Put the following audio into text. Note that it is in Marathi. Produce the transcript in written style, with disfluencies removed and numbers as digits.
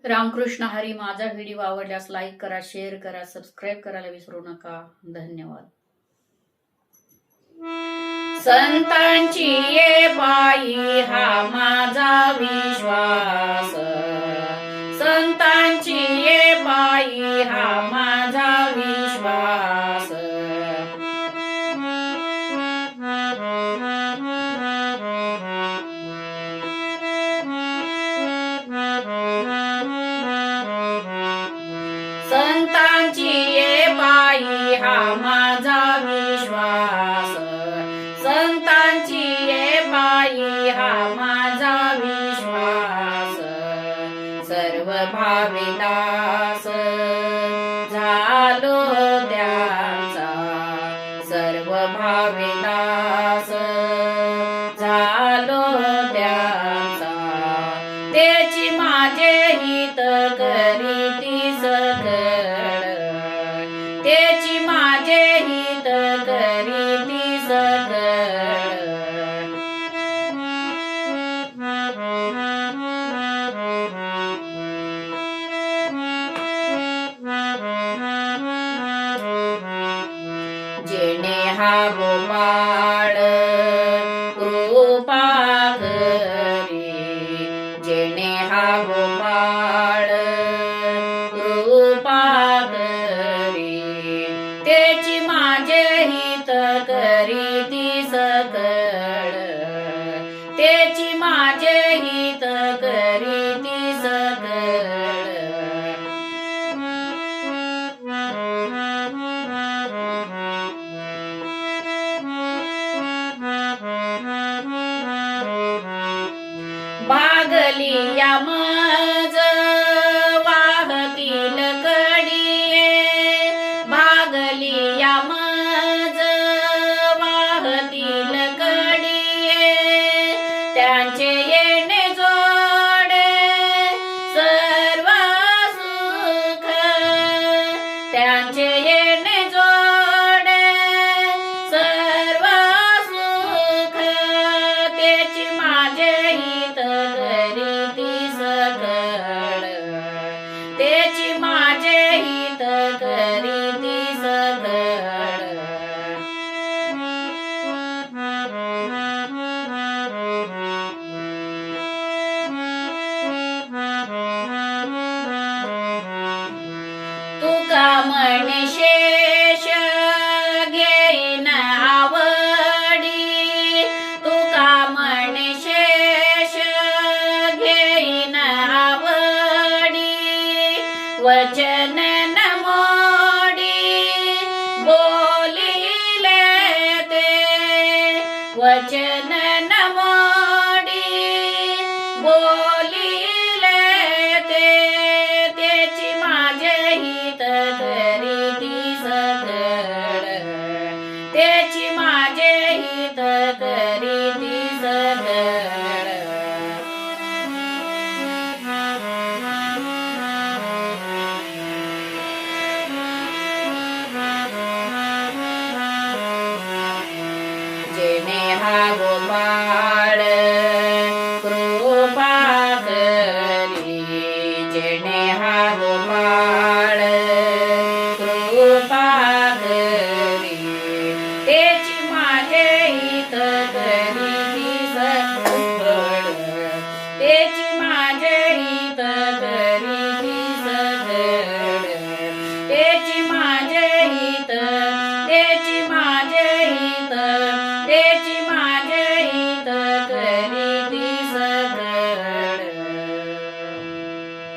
रामकृष्ण हरी. माझा व्हिडिओ आवडल्यास लाईक करा, शेअर करा, सबस्क्राईब करायला विसरू नका. धन्यवाद. संतांची ये पायी हा माझा विश्वास, संतांची ये पायी हा माझा विश्वास. संतांची ये पायी हा माझा विश्वास, संतांची ये पायी हा माझा विश्वास. सर्व भाविदास झालो त्यांचा, सर्व भाविदास झालो त्यांचा. त्याची माझे हित करीती सकळ, त्याची माझे हित करीती सकळ. जेणे हा गोपाळ कृपा करी, जेणे हा गोपाळ कृपा करी. त्याची माझे हित करीती सकळ, त्याची माझे हित करीती सकळ. भागली या मज वाहतील कडीये, भागली या मज वाहतील कडीये. त्यांचे येणे जोडे सर्व सुख, त्यांचे येणे जोडे सर्व सुख. त्याची माझे हित करीती सकळ, त्याची माझे हित करीती सकळ. तुका म्हणे शेष घेईन आवडी, तुका म्हणे शेष घेईन आवडी. वचन न मोडी बोलिले ते, वचन न मोडी बोलिले